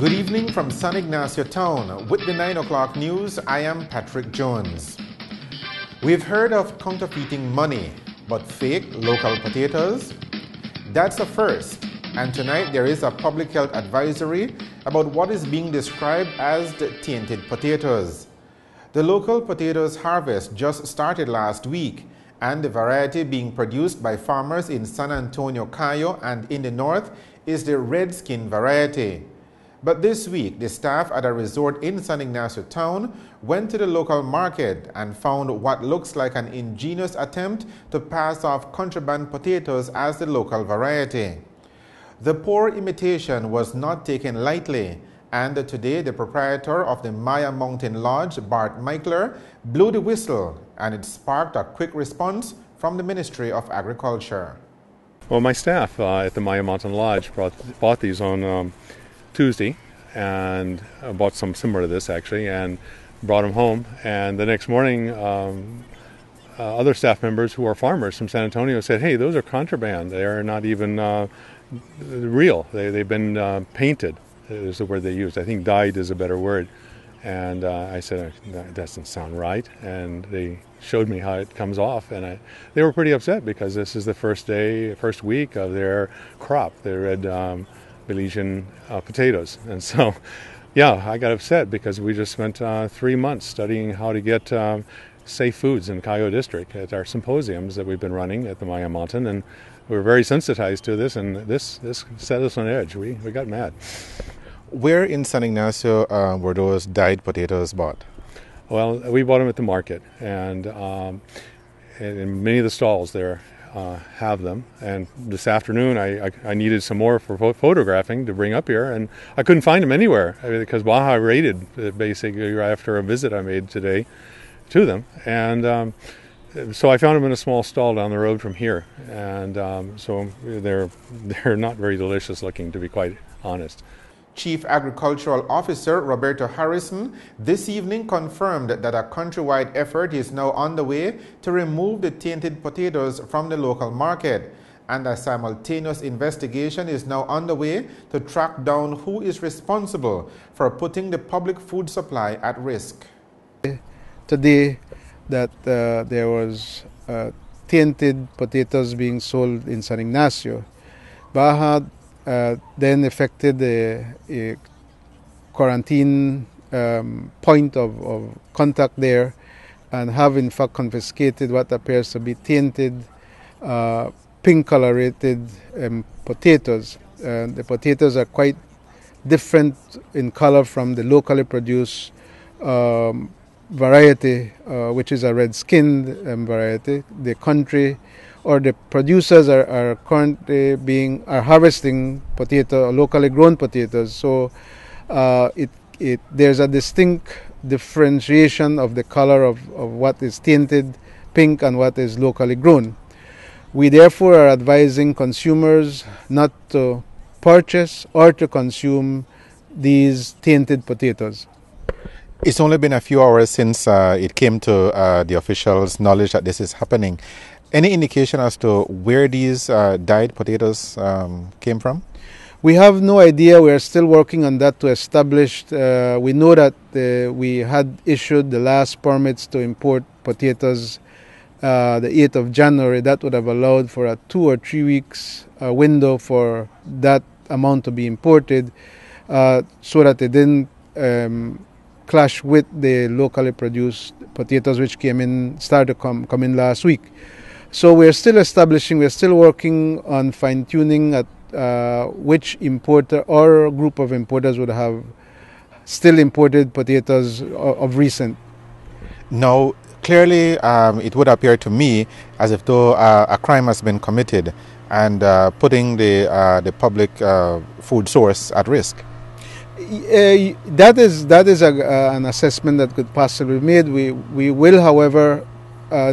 Good evening from San Ignacio Town. With the 9 o'clock news, I am Patrick Jones. We've heard of counterfeiting money, but fake local potatoes? That's a first. And tonight there is a public health advisory about what is being described as the tainted potatoes. The local potatoes harvest just started last week, and the variety being produced by farmers in San Antonio, Cayo, and in the north is the red skin variety. But this week, the staff at a resort in San Ignacio Town went to the local market and found what looks like an ingenious attempt to pass off contraband potatoes as the local variety. The poor imitation was not taken lightly, and today the proprietor of the Maya Mountain Lodge, Bart Michler, blew the whistle, and it sparked a quick response from the Ministry of Agriculture. Well, my staff at the Maya Mountain Lodge bought these on Tuesday, and bought some similar to this actually, and brought them home. And the next morning, other staff members who are farmers from San Antonio said, "Hey, those are contraband. They are not even real. They've been painted," is the word they used. I think dyed is a better word. And I said, "That doesn't sound right." And they showed me how it comes off, and they were pretty upset because this is the first week of their crop, the red Belizean potatoes. And so, yeah, I got upset because we just spent 3 months studying how to get safe foods in Cayo District at our symposiums that we've been running at the Maya Mountain, and we were very sensitized to this, and this set us on edge. We got mad. Where in San Ignacio were those dyed potatoes bought? Well, we bought them at the market, and in many of the stalls there have them. And this afternoon I needed some more for photographing to bring up here, and I couldn't find them anywhere because Baja raided basically after a visit I made today to them. And so I found them in a small stall down the road from here, and so they're not very delicious looking, to be quite honest. Chief Agricultural Officer Roberto Harrison this evening confirmed that a countrywide effort is now underway to remove the tainted potatoes from the local market, and a simultaneous investigation is now underway to track down who is responsible for putting the public food supply at risk. Today that there was tainted potatoes being sold in San Ignacio, Baja then effected a quarantine point of contact there, and have in fact confiscated what appears to be tainted pink colorated potatoes. The potatoes are quite different in color from the locally produced variety, which is a red-skinned variety. The country or the producers are currently harvesting locally grown potatoes. So there's a distinct differentiation of the color of what is tainted pink and what is locally grown. We therefore are advising consumers not to purchase or to consume these tainted potatoes. It's only been a few hours since it came to the officials' knowledge that this is happening. Any indication as to where these dyed potatoes came from? We have no idea. We are still working on that to establish. We know that we had issued the last permits to import potatoes the 8th of January. That would have allowed for a 2 or 3 weeks window for that amount to be imported, so that it didn't clash with the locally produced potatoes which started to come in last week. So we're still establishing, we're still working on fine-tuning at which importer or group of importers would have still imported potatoes of recent. Now, clearly it would appear to me as if though a crime has been committed and putting the public food source at risk. That is an assessment that could possibly be made. We will, however,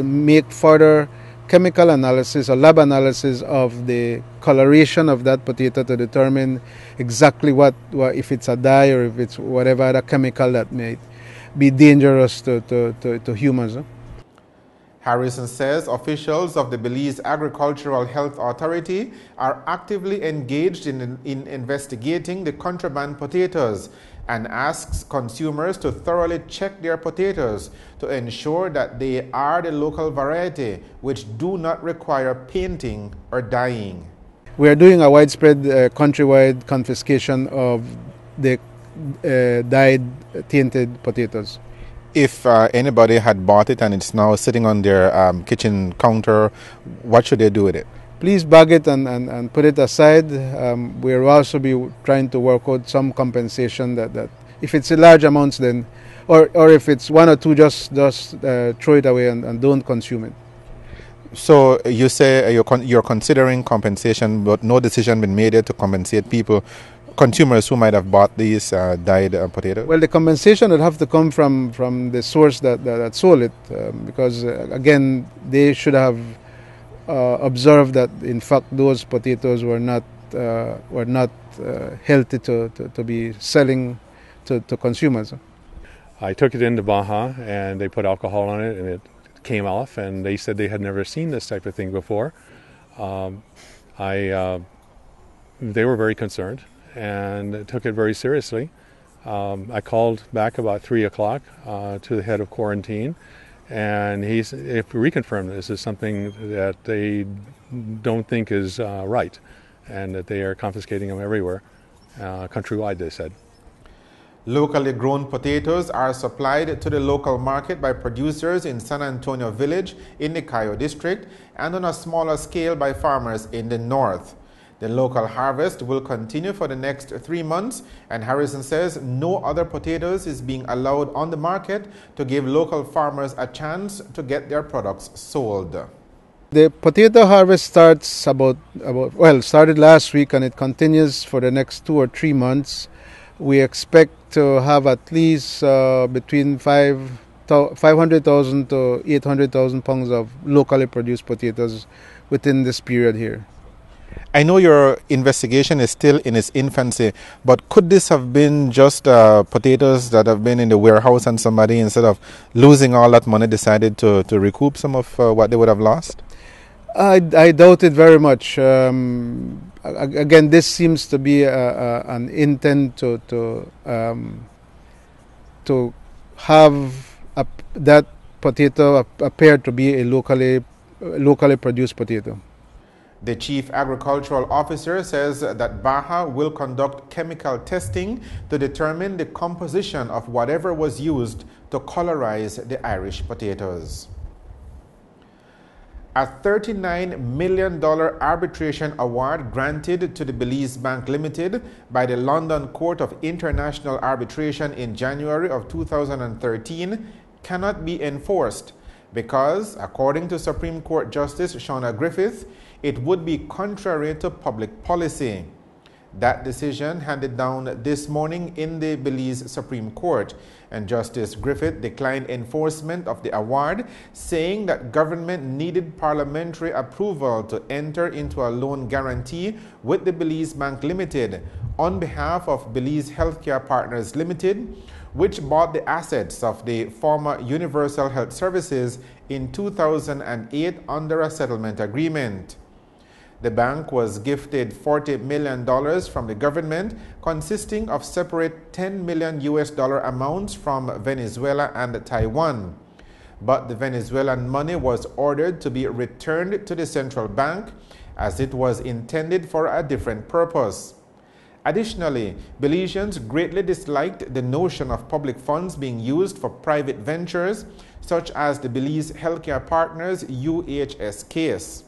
make further chemical analysis or lab analysis of the coloration of that potato to determine exactly what if it's a dye or if it's whatever other chemical that may be dangerous to humans. Harrison says officials of the Belize Agricultural Health Authority are actively engaged in investigating the contraband potatoes and asks consumers to thoroughly check their potatoes to ensure that they are the local variety which do not require painting or dyeing. We are doing a widespread countrywide confiscation of the dyed, tainted potatoes. If anybody had bought it and it's now sitting on their kitchen counter, what should they do with it? Please bag it and put it aside. We'll also be trying to work out some compensation that if it's in large amounts, then, or if it's one or two, just throw it away and don't consume it. So you say you're considering compensation, but no decision been made yet to compensate consumers who might have bought these dyed potatoes? Well, the compensation would have to come from the source that sold it, because again, they should have observed that in fact those potatoes were not healthy to be selling to consumers. I took it into Baja and they put alcohol on it and it came off, and they said they had never seen this type of thing before. They were very concerned and took it very seriously. I called back about 3 o'clock to the head of quarantine, and he reconfirmed this is something that they don't think is right, and that they are confiscating them everywhere, countrywide, they said. Locally grown potatoes are supplied to the local market by producers in San Antonio Village in the Cayo district and on a smaller scale by farmers in the north. The local harvest will continue for the next 3 months, and Harrison says no other potatoes is being allowed on the market to give local farmers a chance to get their products sold. The potato harvest started last week and it continues for the next 2 or 3 months. We expect to have at least between 500,000 to 800,000 pounds of locally produced potatoes within this period here. I know your investigation is still in its infancy, but could this have been just potatoes that have been in the warehouse and somebody, instead of losing all that money, decided to recoup some of what they would have lost? I doubt it very much. Again, this seems to be an intent to have that potato appear to be a locally produced potato. The chief agricultural officer says that Baja will conduct chemical testing to determine the composition of whatever was used to colorize the Irish potatoes. A $39 million arbitration award granted to the Belize Bank Limited by the London Court of International Arbitration in January of 2013 cannot be enforced because, according to Supreme Court Justice Shauna Griffith, it would be contrary to public policy. That decision handed down this morning in the Belize Supreme Court, and Justice Griffith declined enforcement of the award, saying that government needed parliamentary approval to enter into a loan guarantee with the Belize Bank Limited on behalf of Belize Healthcare Partners Limited, which bought the assets of the former Universal Health Services in 2008 under a settlement agreement. The bank was gifted $40 million from the government, consisting of separate $10 million amounts from Venezuela and Taiwan. But the Venezuelan money was ordered to be returned to the central bank as it was intended for a different purpose. Additionally, Belizeans greatly disliked the notion of public funds being used for private ventures, such as the Belize Healthcare Partners UHS case.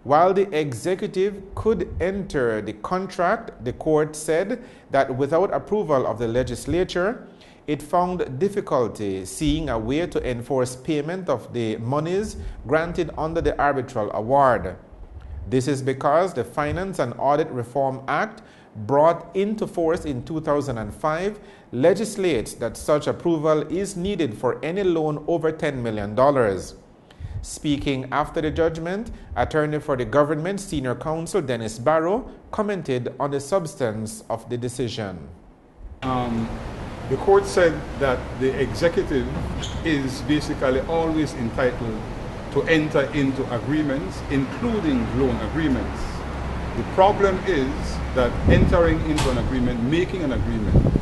While the executive could enter the contract, the court said that without approval of the legislature, it found difficulty seeing a way to enforce payment of the monies granted under the arbitral award. This is because the Finance and Audit Reform Act, brought into force in 2005, legislates that such approval is needed for any loan over $10 million. Speaking after the judgment, attorney for the government senior counsel Dennis Barrow commented on the substance of the decision. The court said that the executive is basically always entitled to enter into agreements, including loan agreements. The problem is that entering into an agreement, making an agreement,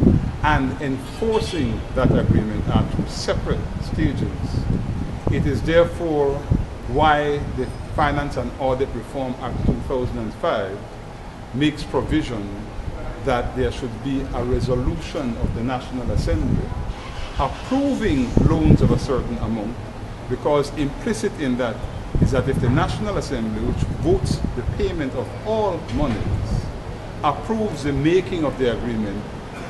and enforcing that agreement are two separate stages. It is therefore why the Finance and Audit Reform Act 2005 makes provision that there should be a resolution of the National Assembly approving loans of a certain amount, because implicit in that is that if the National Assembly, which votes the payment of all monies, approves the making of the agreement,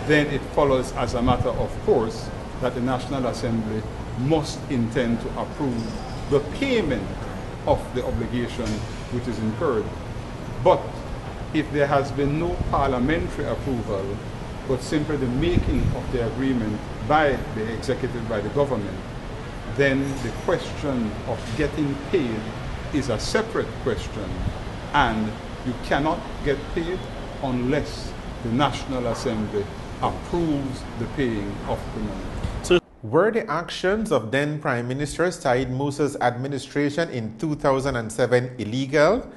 then it follows as a matter of course that the National Assembly must intend to approve the payment of the obligation which is incurred. But if there has been no parliamentary approval, but simply the making of the agreement by the executive, by the government, then the question of getting paid is a separate question, and you cannot get paid unless the National Assembly approves the paying of the money. Were the actions of then Prime Minister Said Musa's administration in 2007 illegal?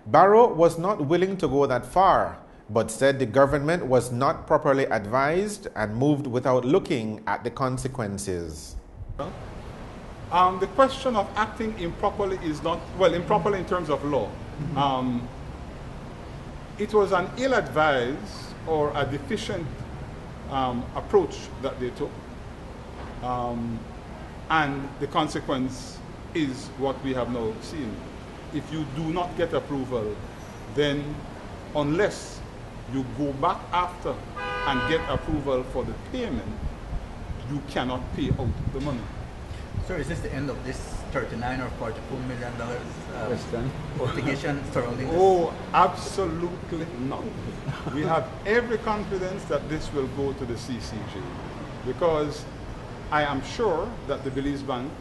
Barrow was not willing to go that far, but said the government was not properly advised and moved without looking at the consequences. The question of acting improperly is not, well, improperly in terms of law. It was an ill-advised or a deficient approach that they took. And the consequence is what we have now seen. If you do not get approval, then unless you go back after and get approval for the payment, you cannot pay out the money. So is this the end of this $39 or $44 million litigation surrounding this? Oh, absolutely not. We have every confidence that this will go to the CCJ, because I am sure that the Belize Bank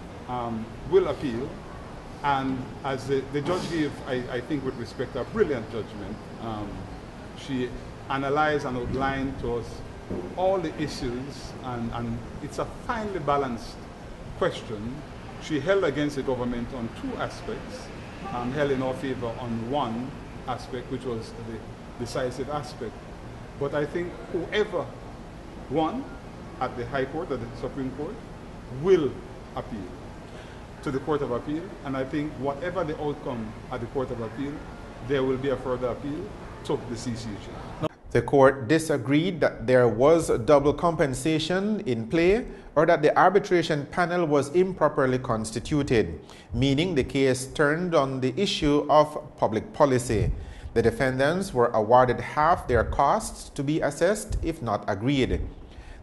will appeal, and as the judge gave, I think with respect, a brilliant judgment. She analyzed and outlined to us all the issues, and it's a finely balanced question. She held against the government on two aspects, held in our favor on one aspect, which was the decisive aspect. But I think whoever won at the High Court, at the Supreme Court, will appeal to the Court of Appeal, and I think whatever the outcome at the Court of Appeal, there will be a further appeal to the CCJ. The court disagreed that there was double compensation in play or that the arbitration panel was improperly constituted, meaning the case turned on the issue of public policy. The defendants were awarded half their costs to be assessed if not agreed.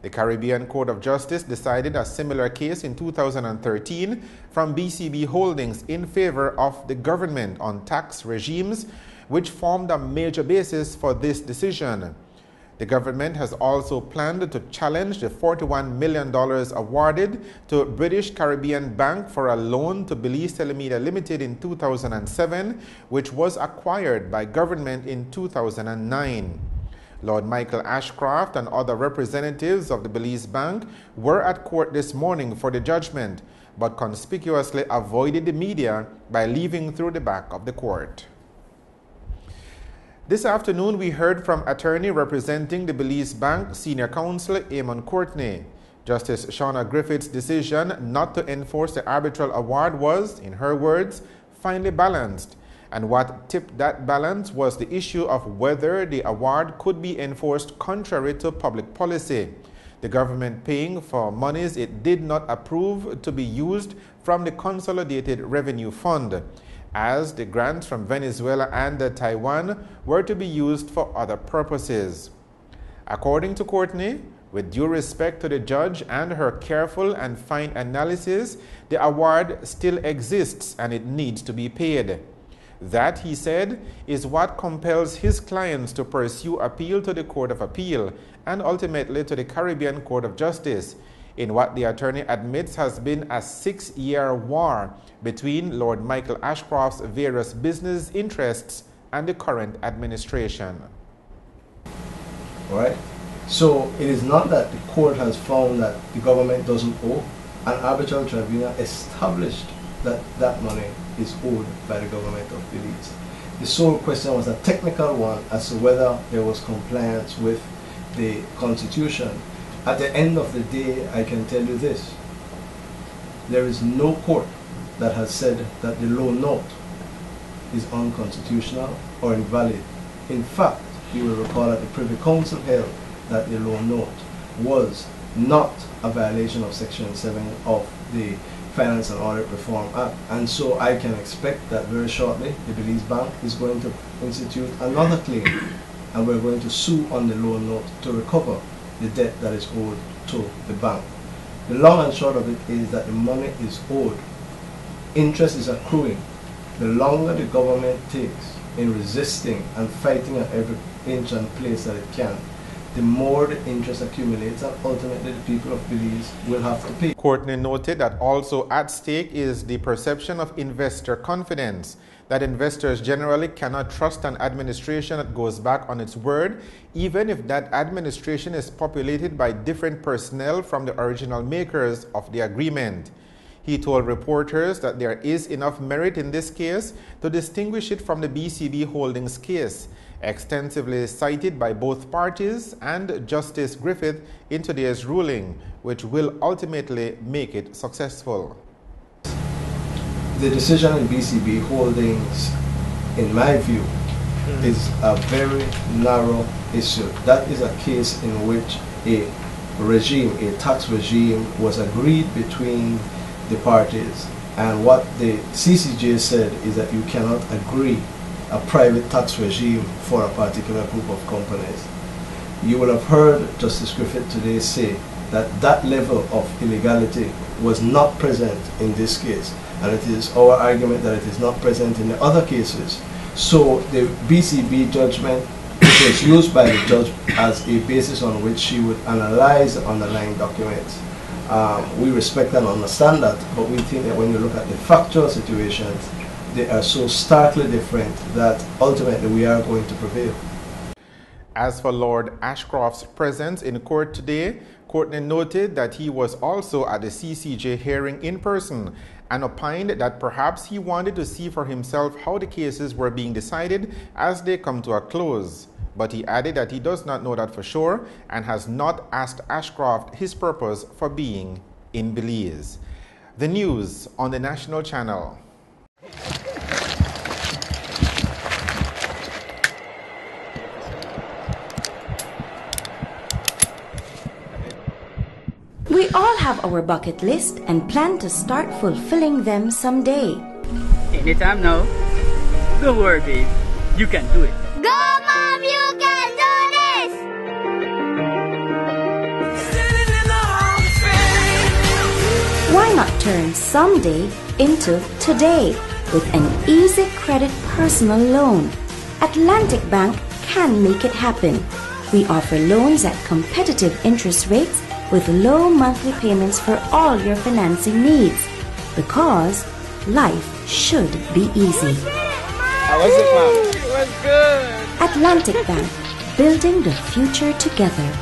The Caribbean Court of Justice decided a similar case in 2013 from BCB Holdings in favor of the government on tax regimes, which formed a major basis for this decision. The government has also planned to challenge the $41 million awarded to British Caribbean Bank for a loan to Belize Telemedia Limited in 2007, which was acquired by government in 2009. Lord Michael Ashcroft and other representatives of the Belize Bank were at court this morning for the judgment, but conspicuously avoided the media by leaving through the back of the court. This afternoon, we heard from attorney representing the Belize Bank Senior Counsel Eamon Courtney. Justice Shauna Griffith's decision not to enforce the arbitral award was, in her words, finely balanced. And what tipped that balance was the issue of whether the award could be enforced contrary to public policy. The government paying for monies it did not approve to be used from the Consolidated Revenue Fund, as the grants from Venezuela and Taiwan were to be used for other purposes. According to Courtney, with due respect to the judge and her careful and fine analysis, the award still exists and it needs to be paid. That, he said, is what compels his clients to pursue appeal to the Court of Appeal and ultimately to the Caribbean Court of Justice, in what the attorney admits has been a 6-year war between Lord Michael Ashcroft's various business interests and the current administration. All right? So it is not that the court has found that the government doesn't owe. An arbitral tribunal established that that money is owed by the government of Belize. The sole question was a technical one as to whether there was compliance with the Constitution. At the end of the day, I can tell you this. There is no court that has said that the loan note is unconstitutional or invalid. In fact, you will recall that the Privy Council held that the loan note was not a violation of Section 7 of the Finance and Audit Reform Act. And so I can expect that very shortly the Belize Bank is going to institute another claim, and we're going to sue on the loan note to recover the debt that is owed to the bank. The long and short of it is that the money is owed. Interest is accruing. The longer the government takes in resisting and fighting at every inch and place that it can, the more the interest accumulates, and ultimately the people of Belize will have to pay. Courtney noted that also at stake is the perception of investor confidence, that investors generally cannot trust an administration that goes back on its word, even if that administration is populated by different personnel from the original makers of the agreement. He told reporters that there is enough merit in this case to distinguish it from the BCB Holdings case, extensively cited by both parties and Justice Griffith in today's ruling, which will ultimately make it successful. The decision in BCB Holdings, in my view, is a very narrow issue. That is a case in which a regime, a tax regime, was agreed between the parties, and what the CCJ said is that you cannot agree a private tax regime for a particular group of companies. You will have heard Justice Griffith today say that that level of illegality was not present in this case, and it is our argument that it is not present in the other cases. So the BCB judgment was used by the judge as a basis on which she would analyze the underlying documents. We respect and understand that, but we think that when you look at the factual situations, they are so starkly different that ultimately we are going to prevail. As for Lord Ashcroft's presence in court today, Courtney noted that he was also at the CCJ hearing in person and opined that perhaps he wanted to see for himself how the cases were being decided as they come to a close. But he added that he does not know that for sure and has not asked Ashcroft his purpose for being in Belize. The news on the National Channel. We all have our bucket list and plan to start fulfilling them someday. Anytime now. Don't worry, babe. You can do it. Go, Mom! You can do this! Why not turn someday into today with an easy credit personal loan? Atlantic Bank can make it happen. We offer loans at competitive interest rates with low monthly payments for all your financing needs, because life should be easy. How was it, Mom? It was good. Atlantic Bank, building the future together.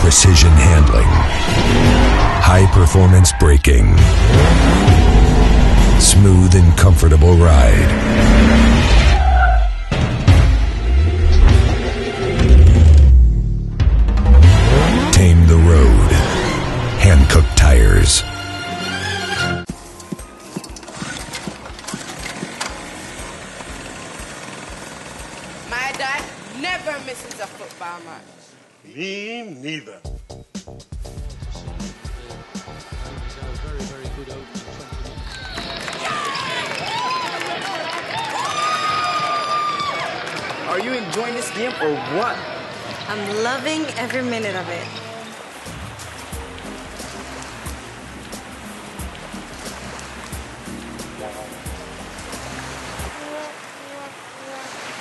Precision handling, high performance braking, smooth and comfortable ride. Tame the road. Hankook tires. My dad never misses a football match. Me neither. Are you enjoying this game or what? I'm loving every minute of it.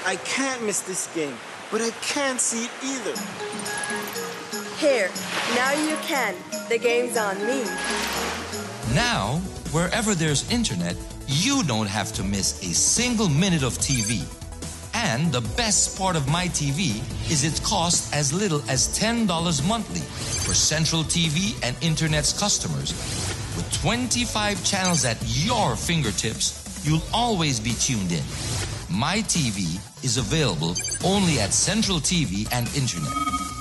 I can't miss this game, but I can't see it either. Here, now you can. The game's on me. Now, wherever there's internet, you don't have to miss a single minute of TV. And the best part of MyTV is its cost as little as $10 monthly for Central TV and Internet's customers. With 25 channels at your fingertips, you'll always be tuned in. MyTV is available only at Central TV and Internet.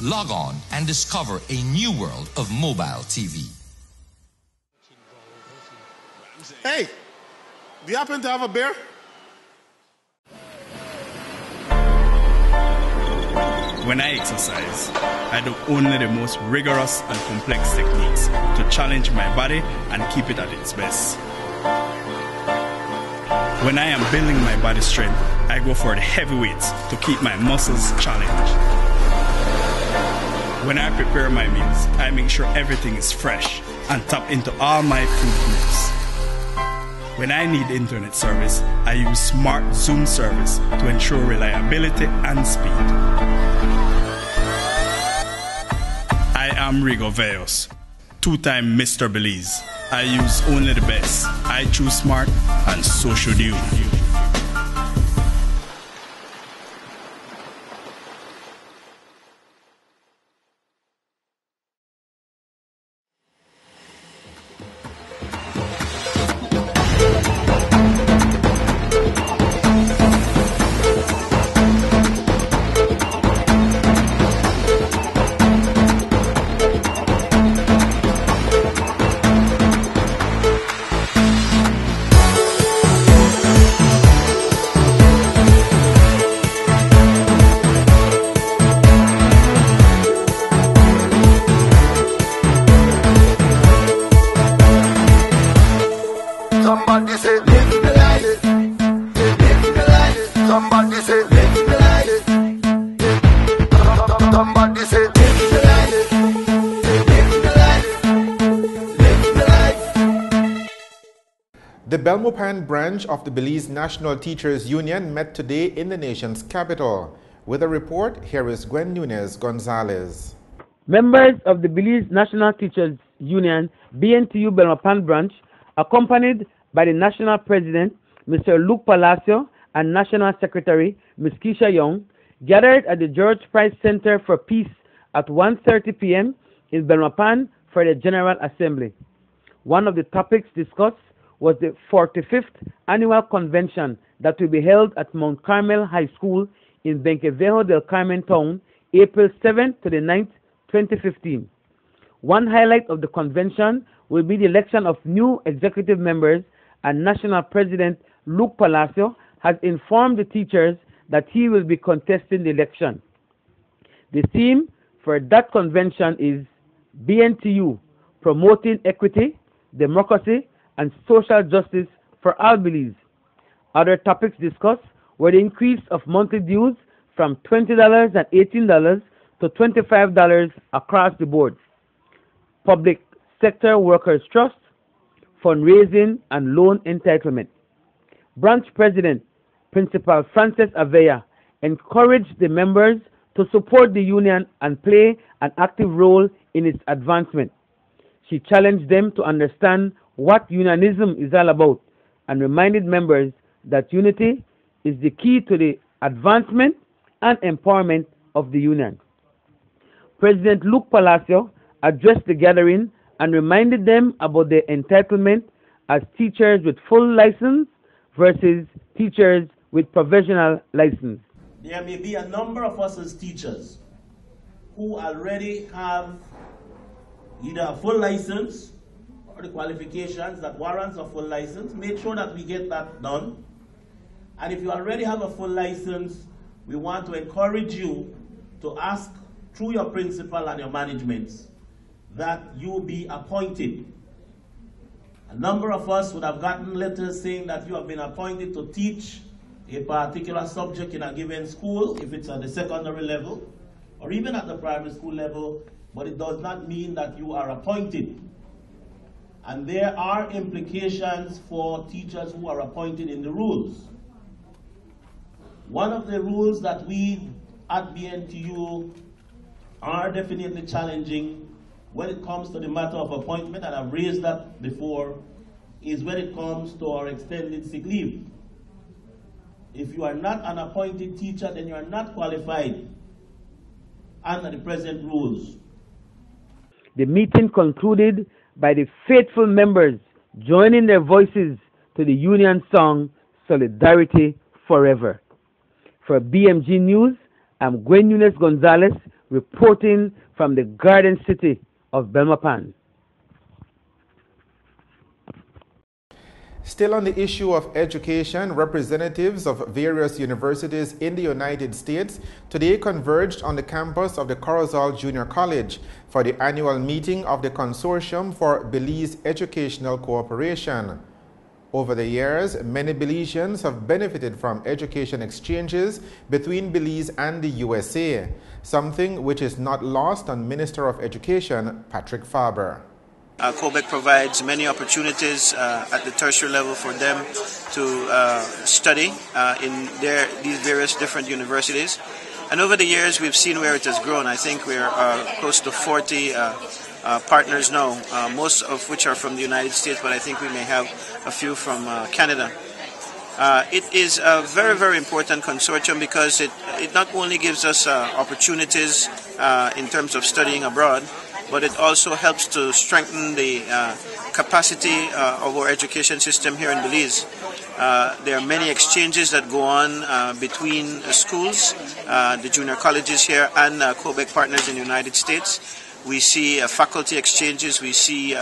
Log on and discover a new world of mobile TV. Hey, do you happen to have a beer? When I exercise, I do only the most rigorous and complex techniques to challenge my body and keep it at its best. When I am building my body strength, I go for the heavy weights to keep my muscles challenged. When I prepare my meals, I make sure everything is fresh and tap into all my food groups. When I need internet service, I use Smart Zoom service to ensure reliability and speed. I am Rigo Veos, two-time Mr. Belize. I use only the best. I choose smart, and so should you. The Belmopan branch of the Belize National Teachers Union met today in the nation's capital. With a report, here is Gwen Nunez Gonzalez. Members of the Belize National Teachers Union, BNTU Belmopan branch, accompanied by the National President, Mr. Luke Palacio, and National Secretary, Ms. Keisha Young, gathered at the George Price Center for Peace at 1:30 p.m. in Belmopan for the General Assembly. One of the topics discussed was the 45th annual convention that will be held at Mount Carmel High School in Benquevejo del Carmen Town, April 7th to the 9th, 2015. One highlight of the convention will be the election of new executive members, and National President Luke Palacio has informed the teachers that he will be contesting the election. The theme for that convention is BNTU, Promoting Equity, Democracy, and Social Justice for all Belize. Other topics discussed were the increase of monthly dues from $20 and $18 to $25 across the board, public sector workers' trust, fundraising, and loan entitlement. Branch President Principal Frances Aveya encouraged the members to support the union and play an active role in its advancement. She challenged them to understand what unionism is all about and reminded members that unity is the key to the advancement and empowerment of the union. President Luke Palacio addressed the gathering and reminded them about their entitlement as teachers with full license versus teachers with provisional license. There may be a number of us as teachers who already have either a full license or the qualifications that warrants a full license. Make sure that we get that done. And if you already have a full license, we want to encourage you to ask through your principal and your managements that you be appointed. A number of us would have gotten letters saying that you have been appointed to teach a particular subject in a given school, if it's at the secondary level, or even at the primary school level, but it does not mean that you are appointed. And there are implications for teachers who are appointed in the rules. One of the rules that we at BNTU are definitely challenging when it comes to the matter of appointment, and I've raised that before, is when it comes to our extended sick leave. If you are not an appointed teacher, then you are not qualified under the present rules. The meeting concluded by the faithful members joining their voices to the union song Solidarity Forever. For BMG News, I'm Gwen Nunes Gonzalez reporting from the Garden City of Belmopan. Still on the issue of education, representatives of various universities in the United States today converged on the campus of the Corozal Junior College for the annual meeting of the Consortium for Belize Educational Cooperation. Over the years, many Belizeans have benefited from education exchanges between Belize and the USA, something which is not lost on Minister of Education Patrick Faber. COBEC provides many opportunities at the tertiary level for them to study in these various different universities. And over the years, we've seen where it has grown. I think we're close to 40 partners now, most of which are from the United States, but I think we may have a few from Canada. It is a very, very important consortium because it not only gives us opportunities in terms of studying abroad, but it also helps to strengthen the capacity of our education system here in Belize. There are many exchanges that go on between schools, the junior colleges here, and COBEC partners in the United States. We see faculty exchanges, we see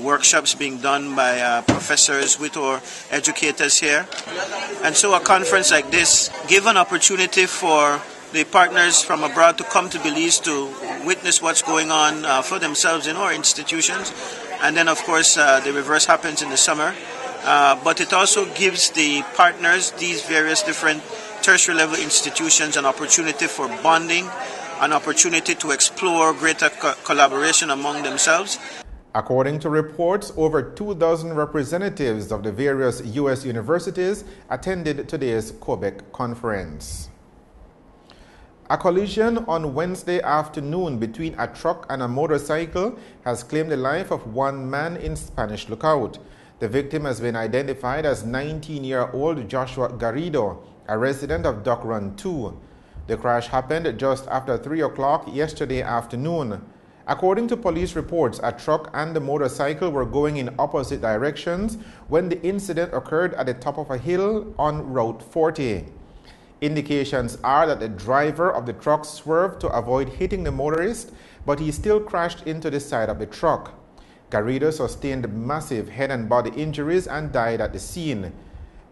workshops being done by professors with our educators here. And so a conference like this gives an opportunity for the partners from abroad to come to Belize to witness what's going on for themselves in our institutions. And then, of course, the reverse happens in the summer. But it also gives the partners, these various different tertiary level institutions, an opportunity for bonding, an opportunity to explore greater collaboration among themselves. According to reports, over 2,000 representatives of the various U.S. universities attended today's COBEC conference. A collision on Wednesday afternoon between a truck and a motorcycle has claimed the life of one man in Spanish Lookout. The victim has been identified as 19-year-old Joshua Garrido, a resident of Duck Run 2. The crash happened just after 3 o'clock yesterday afternoon. According to police reports, a truck and the motorcycle were going in opposite directions when the incident occurred at the top of a hill on Route 40. Indications are that the driver of the truck swerved to avoid hitting the motorist, but he still crashed into the side of the truck. Garrido sustained massive head and body injuries and died at the scene.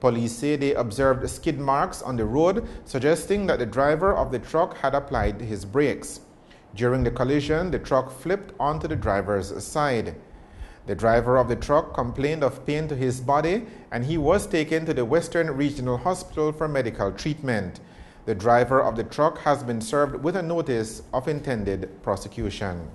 Police say they observed skid marks on the road, suggesting that the driver of the truck had applied his brakes. During the collision, the truck flipped onto the driver's side. The driver of the truck complained of pain to his body, and he was taken to the Western Regional Hospital for medical treatment. The driver of the truck has been served with a notice of intended prosecution.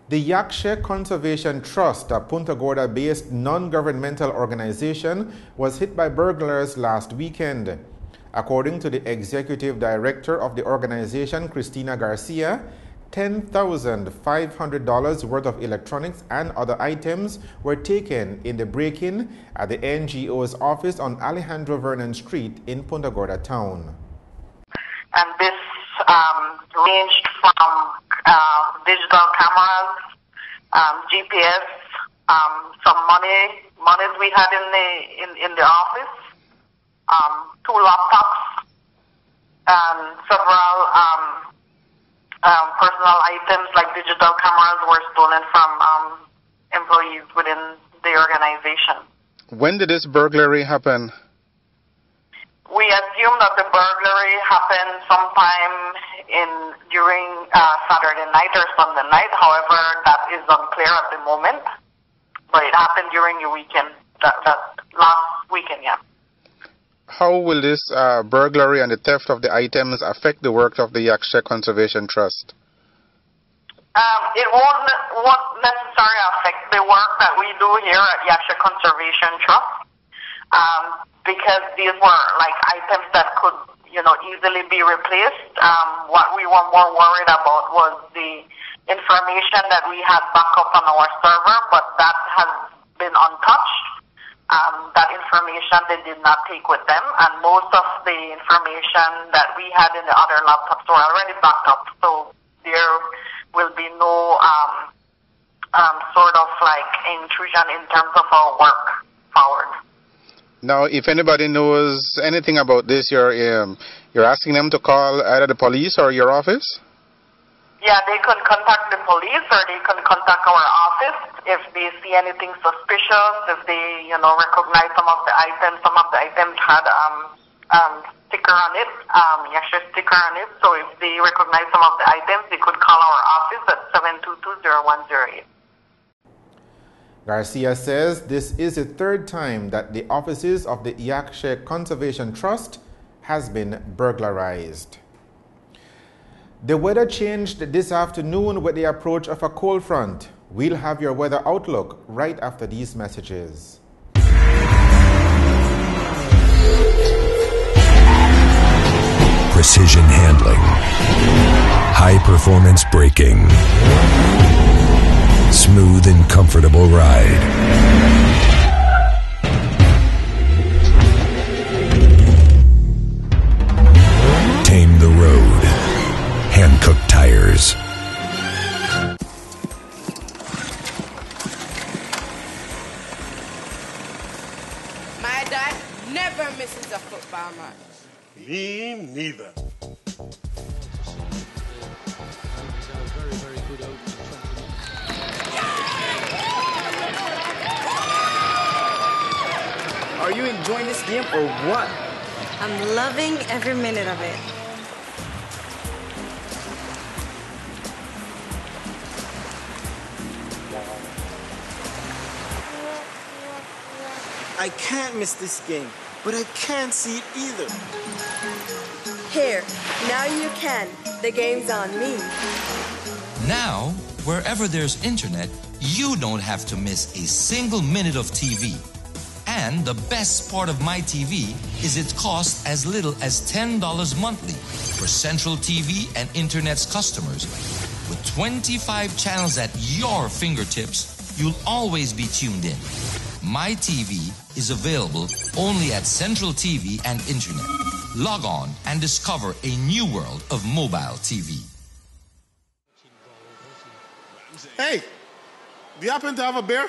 The Yakshe Conservation Trust, a Punta Gorda-based non-governmental organization, was hit by burglars last weekend. According to the executive director of the organization, Christina Garcia, $10,500 worth of electronics and other items were taken in the break-in at the NGO's office on Alejandro Vernon Street in Punta Gorda town. And this ranged from digital cameras, GPS, some monies we had in the office, 2 laptops, and several personal items like digital cameras were stolen from employees within the organization. When did this burglary happen? We assume that the burglary happened sometime during Saturday night or Sunday night. However, that is unclear at the moment. But it happened during the weekend, that last weekend, yeah. How will this burglary and the theft of the items affect the work of the Yakshe Conservation Trust? It won't necessarily affect the work that we do here at Yakshe Conservation Trust, because these were like items that could, easily be replaced. What we were more worried about was the information that we had back up on our server, but that has been untouched. that information they did not take with them, and most of the information that we had in the other laptops were already backed up, so there will be no sort of like intrusion in terms of our work forward. Now, if anybody knows anything about this, you're asking them to call either the police or your office? Yeah, they can contact the police or they can contact our office if they see anything suspicious, if they, recognize some of the items. Some of the items had sticker on it, sticker on it. So if they recognize some of the items, they could call our office at 722-0108. Garcia says this is the third time that the offices of the Yakshe Conservation Trust has been burglarized. The weather changed this afternoon with the approach of a cold front. We'll have your weather outlook right after these messages. Precision handling. High performance braking. Smooth and comfortable ride. Tame the road. Hankook Tires. My dad never misses a football match. Me neither. Are you enjoying this game or what? I'm loving every minute of it. I can't miss this game, but I can't see it either. Here, now you can. The game's on me. Now, wherever there's internet, you don't have to miss a single minute of TV. And the best part of MyTV is its cost as little as $10 monthly for Central TV and Internet's customers. With 25 channels at your fingertips, you'll always be tuned in. MyTV is available only at Central TV and Internet. Log on and discover a new world of mobile TV. Hey, do you happen to have a beer?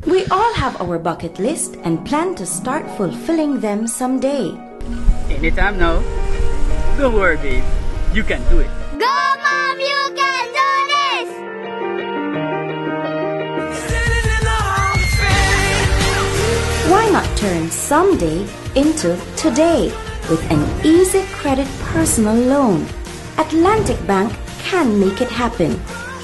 We all have our bucket list and plan to start fulfilling them someday. Anytime now. Don't worry, babe. You can do it. Go, Mom! You can do this! Why not turn someday into today with an easy credit personal loan? Atlantic Bank can make it happen.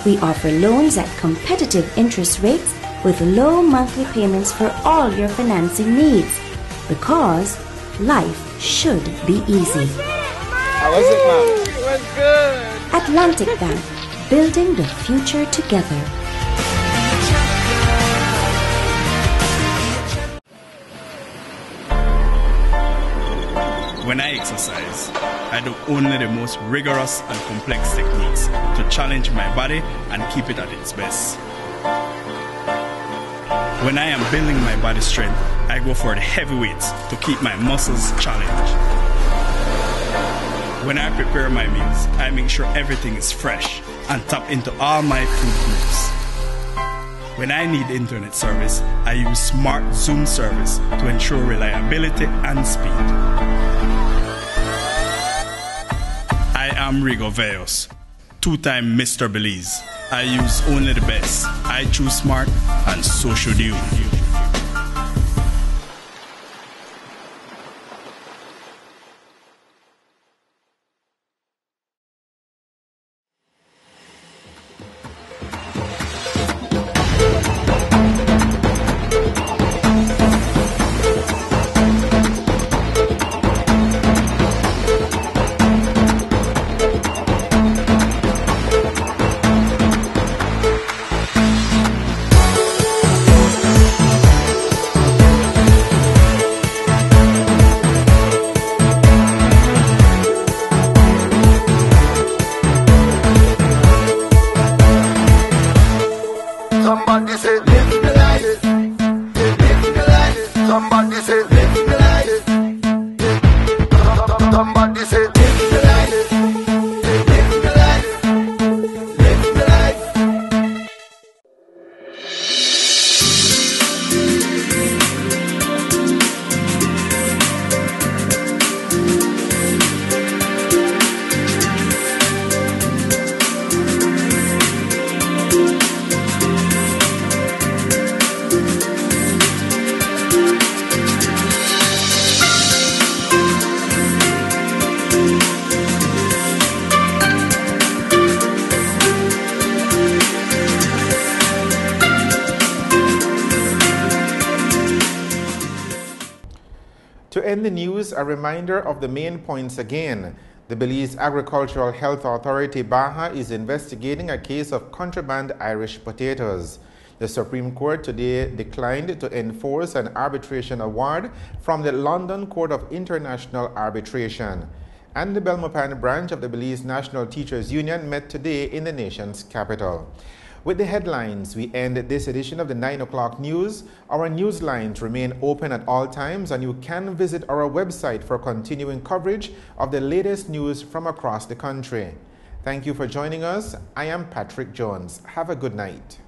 We offer loans at competitive interest rates with low monthly payments for all your financing needs, because life should be easy. How was it, Mom? It was good. Atlantic Bank, building the future together. When I exercise, I do only the most rigorous and complex techniques to challenge my body and keep it at its best. When I am building my body strength, I go for the heavy weights to keep my muscles challenged. When I prepare my meals, I make sure everything is fresh and tap into all my food groups. When I need internet service, I use Smart Zoom service to ensure reliability and speed. I am Rigo Veos, two-time Mr. Belize. I use only the best. I choose smart, and so should you. end the news, a reminder of the main points again. The Belize Agricultural Health Authority, BAHA, is investigating a case of contraband Irish potatoes. The Supreme Court today declined to enforce an arbitration award from the London Court of International Arbitration. And the Belmopan branch of the Belize National Teachers Union met today in the nation's capital. With the headlines, we end this edition of the 9 o'clock news. Our news lines remain open at all times, and you can visit our website for continuing coverage of the latest news from across the country. Thank you for joining us. I am Patrick Jones. Have a good night.